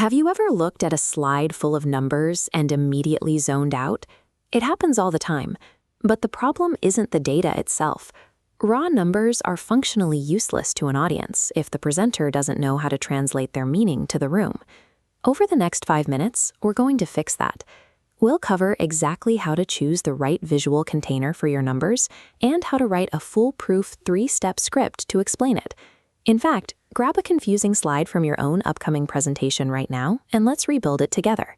Have you ever looked at a slide full of numbers and immediately zoned out? It happens all the time. But the problem isn't the data itself. Raw numbers are functionally useless to an audience if the presenter doesn't know how to translate their meaning to the room. Over the next 5 minutes, we're going to fix that. We'll cover exactly how to choose the right visual container for your numbers and how to write a foolproof 3-step script to explain it. In fact, grab a confusing slide from your own upcoming presentation right now and let's rebuild it together.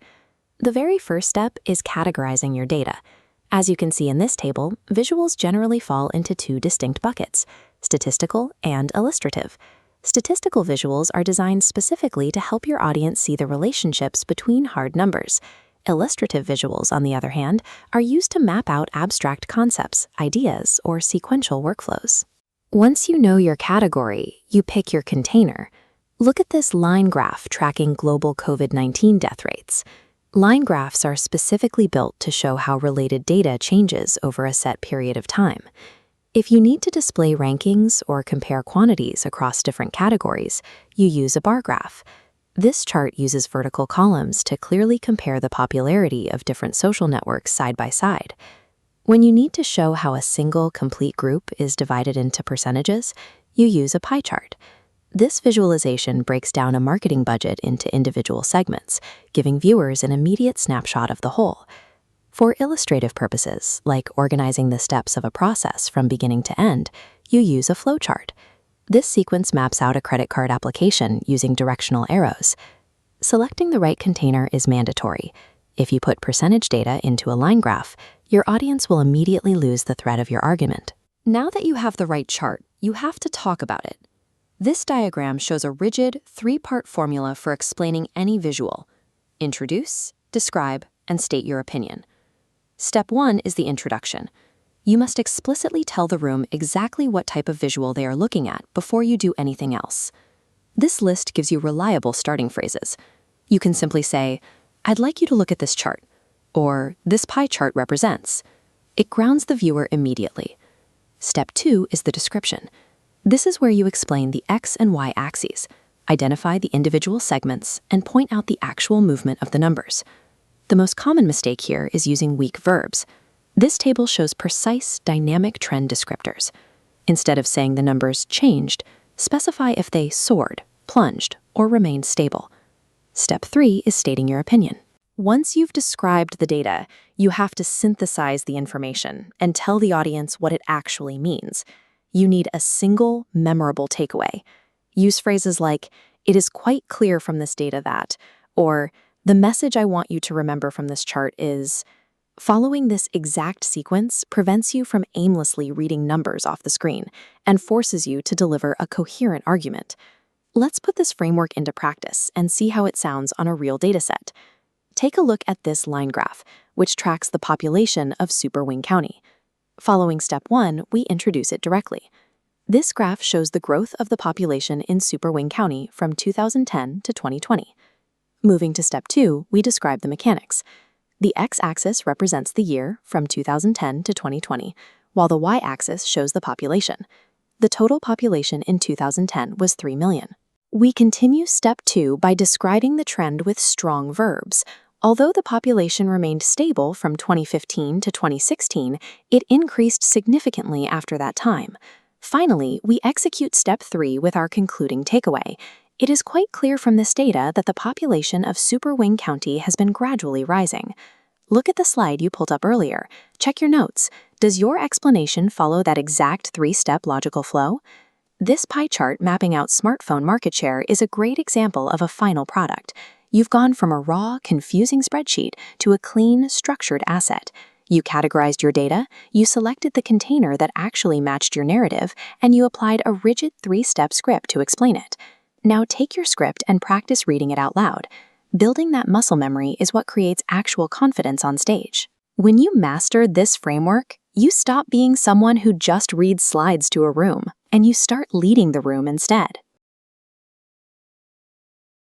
The very first step is categorizing your data. As you can see in this table, visuals generally fall into 2 distinct buckets, statistical and illustrative. Statistical visuals are designed specifically to help your audience see the relationships between hard numbers. Illustrative visuals, on the other hand, are used to map out abstract concepts, ideas, or sequential workflows. Once you know your category, you pick your container. Look at this line graph tracking global COVID-19 death rates. Line graphs are specifically built to show how related data changes over a set period of time. If you need to display rankings or compare quantities across different categories, you use a bar graph. This chart uses vertical columns to clearly compare the popularity of different social networks side by side. When you need to show how a single complete group is divided into percentages, you use a pie chart. This visualization breaks down a marketing budget into individual segments, giving viewers an immediate snapshot of the whole. For illustrative purposes, like organizing the steps of a process from beginning to end, you use a flowchart. This sequence maps out a credit card application using directional arrows. Selecting the right container is mandatory. If you put percentage data into a line graph, your audience will immediately lose the thread of your argument. Now that you have the right chart, you have to talk about it. This diagram shows a rigid 3-part formula for explaining any visual. Introduce, describe, and state your opinion. Step 1 is the introduction. You must explicitly tell the room exactly what type of visual they are looking at before you do anything else. This list gives you reliable starting phrases. You can simply say, "I'd like you to look at this chart," or "This pie chart represents." It grounds the viewer immediately. Step 2 is the description. This is where you explain the X and Y axes, identify the individual segments, and point out the actual movement of the numbers. The most common mistake here is using weak verbs. This table shows precise, dynamic trend descriptors. Instead of saying the numbers changed, specify if they soared, plunged, or remained stable. Step 3 is stating your opinion. Once you've described the data, you have to synthesize the information and tell the audience what it actually means. You need a single, memorable takeaway. Use phrases like, "It is quite clear from this data that," or "The message I want you to remember from this chart is." Following this exact sequence prevents you from aimlessly reading numbers off the screen and forces you to deliver a coherent argument. Let's put this framework into practice and see how it sounds on a real dataset. Take a look at this line graph, which tracks the population of Super Wing County. Following step 1, we introduce it directly. This graph shows the growth of the population in Super Wing County from 2010 to 2020. Moving to step 2, we describe the mechanics. The x-axis represents the year from 2010 to 2020, while the y-axis shows the population. The total population in 2010 was 3 million. We continue step 2 by describing the trend with strong verbs. Although the population remained stable from 2015 to 2016, it increased significantly after that time. Finally, we execute step 3 with our concluding takeaway. It is quite clear from this data that the population of Super Wing County has been gradually rising. Look at the slide you pulled up earlier. Check your notes. Does your explanation follow that exact 3-step logical flow? This pie chart mapping out smartphone market share is a great example of a final product. You've gone from a raw, confusing spreadsheet to a clean, structured asset. You categorized your data, you selected the container that actually matched your narrative, and you applied a rigid 3-step script to explain it. Now take your script and practice reading it out loud. Building that muscle memory is what creates actual confidence on stage. When you master this framework, you stop being someone who just reads slides to a room, and you start leading the room instead.